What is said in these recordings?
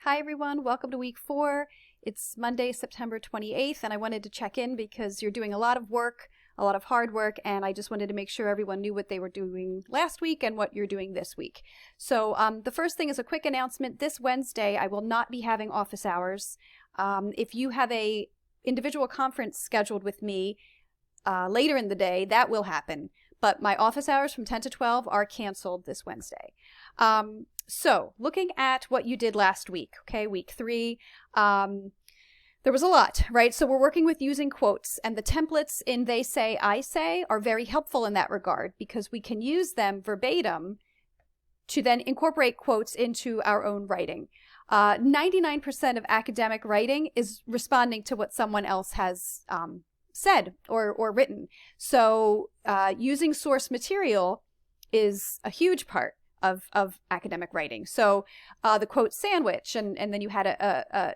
Hi everyone, welcome to week 4. It's Monday, September 28th, and I wanted to check in because you're doing a lot of work, a lot of hard work, and I just wanted to make sure everyone knew what they were doing last week and what you're doing this week. So the first thing is a quick announcement. This Wednesday, I will not be having office hours. If you have a individual conference scheduled with me later in the day, that will happen. But my office hours from 10 to 12 are canceled this Wednesday. So looking at what you did last week, okay, week 3, there was a lot, right? So we're working with using quotes, and the templates in They Say, I Say are very helpful in that regard because we can use them verbatim to then incorporate quotes into our own writing. 99% of academic writing is responding to what someone else has said or written. So using source material is a huge part of academic writing. So the quote sandwich, and then you had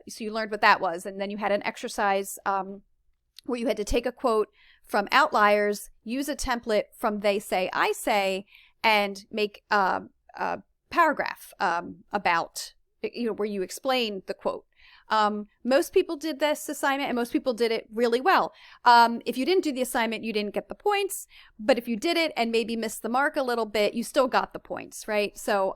so you learned what that was, and then you had an exercise where you had to take a quote from Outliers, use a template from They Say, I Say, and make a paragraph about, where you explain the quote. Most people did this assignment and most people did it really well. If you didn't do the assignment, you didn't get the points, but if you did it and maybe missed the mark a little bit, you still got the points, right? So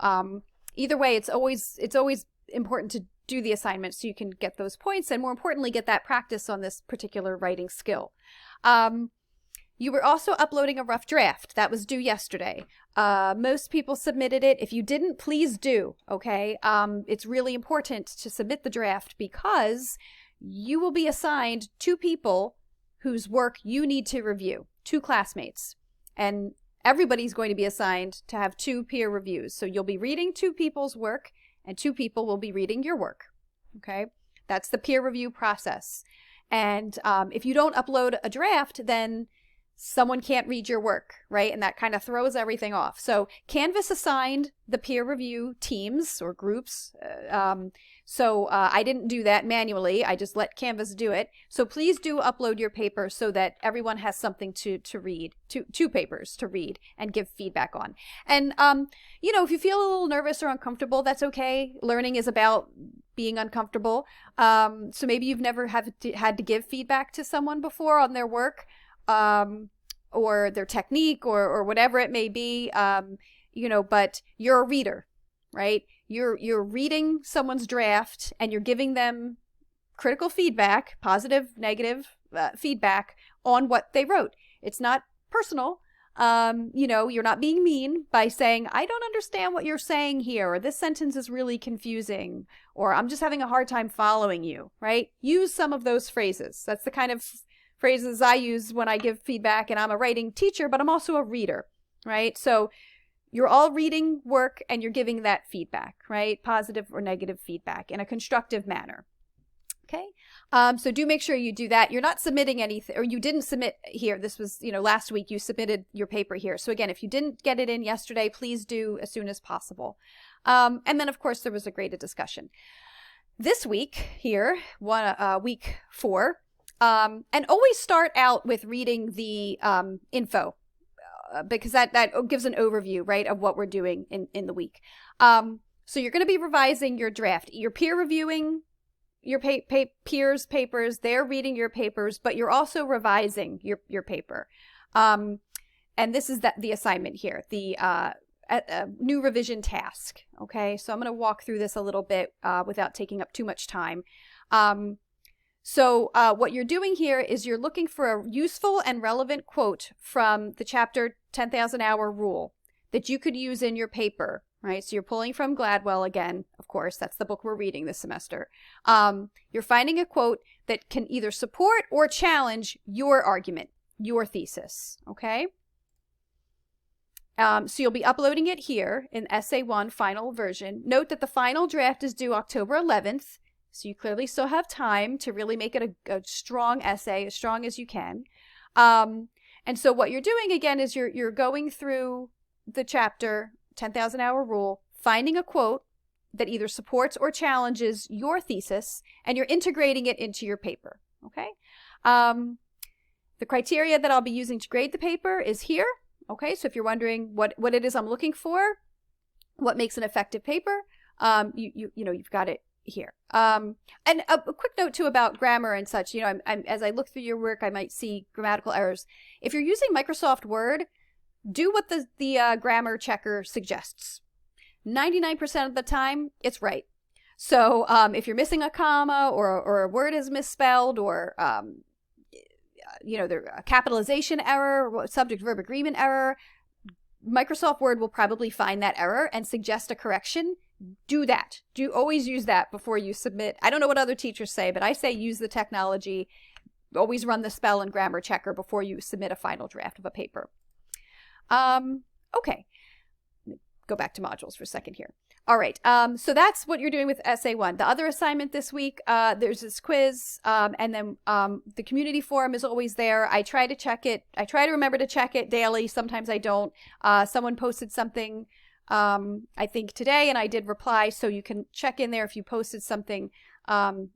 either way, it's always important to do the assignment so you can get those points and, more importantly, get that practice on this particular writing skill. You were also uploading a rough draft. That was due yesterday. Most people submitted it. If you didn't, please do, okay? It's really important to submit the draft because you will be assigned 2 people whose work you need to review, 2 classmates. And everybody's going to be assigned to have 2 peer reviews. So you'll be reading 2 people's work and 2 people will be reading your work, okay? That's the peer review process. And if you don't upload a draft, then someone can't read your work, right? And that kind of throws everything off. So Canvas assigned the peer review teams or groups. So I didn't do that manually. I just let Canvas do it. So please do upload your paper so that everyone has something to read, 2 papers to read and give feedback on. And, if you feel a little nervous or uncomfortable, that's okay. Learning is about being uncomfortable. So maybe you've never had to give feedback to someone before on their work. Or their technique or whatever it may be, but you're a reader, right? You're reading someone's draft and you're giving them critical feedback, positive, negative feedback on what they wrote. It's not personal. You're not being mean by saying, I don't understand what you're saying here, or this sentence is really confusing, or I'm just having a hard time following you, right? Use some of those phrases. That's the kind of phrases I use when I give feedback, and I'm a writing teacher, but I'm also a reader, right? So you're all reading work and you're giving that feedback, right? Positive or negative feedback in a constructive manner. Okay. So do make sure you do that. You're not submitting anything, or you didn't submit here. This was, last week you submitted your paper here. So again, if you didn't get it in yesterday, please do as soon as possible. And then of course there was a graded discussion. This week here, week 4, and always start out with reading the info because that gives an overview, right, of what we're doing in the week. So you're going to be revising your draft. You're peer reviewing your peers' papers. They're reading your papers, but you're also revising your paper. And this is the assignment here, the new revision task. Okay, so I'm going to walk through this a little bit without taking up too much time. So what you're doing here is you're looking for a useful and relevant quote from the chapter 10,000 Hour Rule that you could use in your paper, right? So you're pulling from Gladwell again, of course, that's the book we're reading this semester. You're finding a quote that can either support or challenge your argument, your thesis, okay? So you'll be uploading it here in Essay 1 final version. Note that the final draft is due October 11th. So you clearly still have time to really make it a strong essay, as strong as you can. And so what you're doing, again, is you're going through the chapter, 10,000 Hour Rule, finding a quote that either supports or challenges your thesis, and you're integrating it into your paper, okay? The criteria that I'll be using to grade the paper is here, okay? So if you're wondering what it is I'm looking for, what makes an effective paper, you've got it here. And a quick note too about grammar and such. You know, as I look through your work, I might see grammatical errors. If you're using Microsoft Word, do what the grammar checker suggests. 99% of the time, it's right. So if you're missing a comma or a word is misspelled or you know, a capitalization error, subject-verb agreement error, Microsoft Word will probably find that error and suggest a correction. Do that. Do always use that before you submit. I don't know what other teachers say, but I say use the technology. Always run the spell and grammar checker before you submit a final draft of a paper. Okay. Go back to modules for a second here. All right. So that's what you're doing with Essay 1. The other assignment this week, there's this quiz, and then the community forum is always there. I try to check it. I try to remember to check it daily. Sometimes I don't. Someone posted something, I think today, and I did reply, so you can check in there if you posted something. You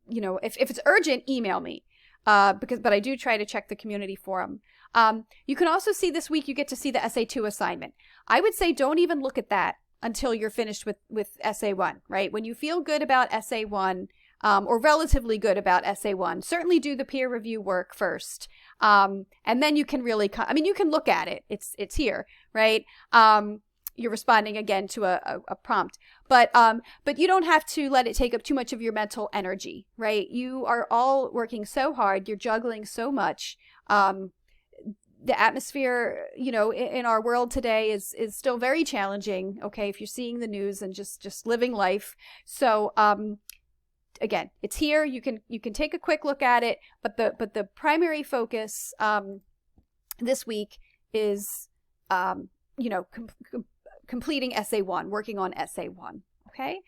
know, if it's urgent, email me, but I do try to check the community forum. You can also see this week, you get to see the Essay 2 assignment. I would say don't even look at that until you're finished with Essay 1, right? When you feel good about Essay 1, or relatively good about Essay 1, certainly do the peer review work first. And then you can really, I mean, you can look at it. It's here, right? You're responding again to a prompt, but you don't have to let it take up too much of your mental energy, right? You are all working so hard. You're juggling so much. The atmosphere, you know, in our world today is still very challenging. Okay, if you're seeing the news and just living life. So again, it's here. You can take a quick look at it, but the primary focus this week is you know, completing Essay 1, working on Essay 1. Okay.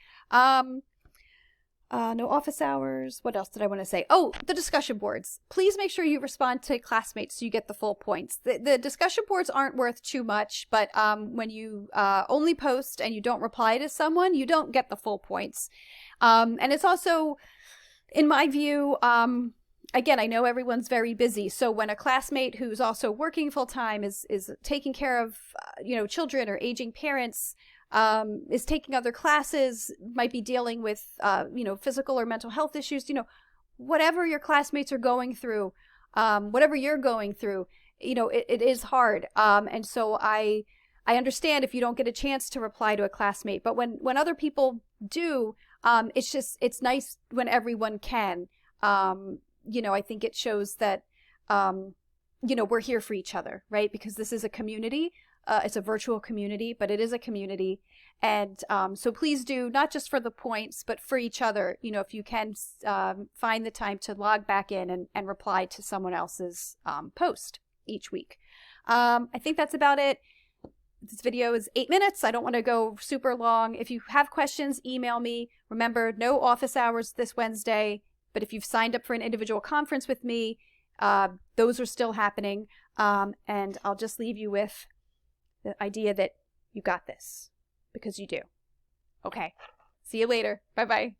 No office hours. What else did I want to say? Oh, the discussion boards. Please make sure you respond to classmates so you get the full points. The discussion boards aren't worth too much, but when you only post and you don't reply to someone, you don't get the full points. And it's also, in my view, again, I know everyone's very busy. So when a classmate who's also working full time is taking care of you know, children or aging parents, is taking other classes, might be dealing with, you know, physical or mental health issues, you know, whatever your classmates are going through, whatever you're going through, you know, it is hard. And so I understand if you don't get a chance to reply to a classmate, but when other people do, it's nice when everyone can. You know, I think it shows that, you know, we're here for each other, right? Because this is a community. It's a virtual community, but it is a community. And so please do, not just for the points, but for each other, you know, if you can find the time to log back in and reply to someone else's post each week. I think that's about it. This video is 8 minutes. I don't want to go super long. If you have questions, email me. Remember, no office hours this Wednesday, but if you've signed up for an individual conference with me, those are still happening. And I'll just leave you with the idea that you got this, because you do. Okay. See you later. Bye-bye.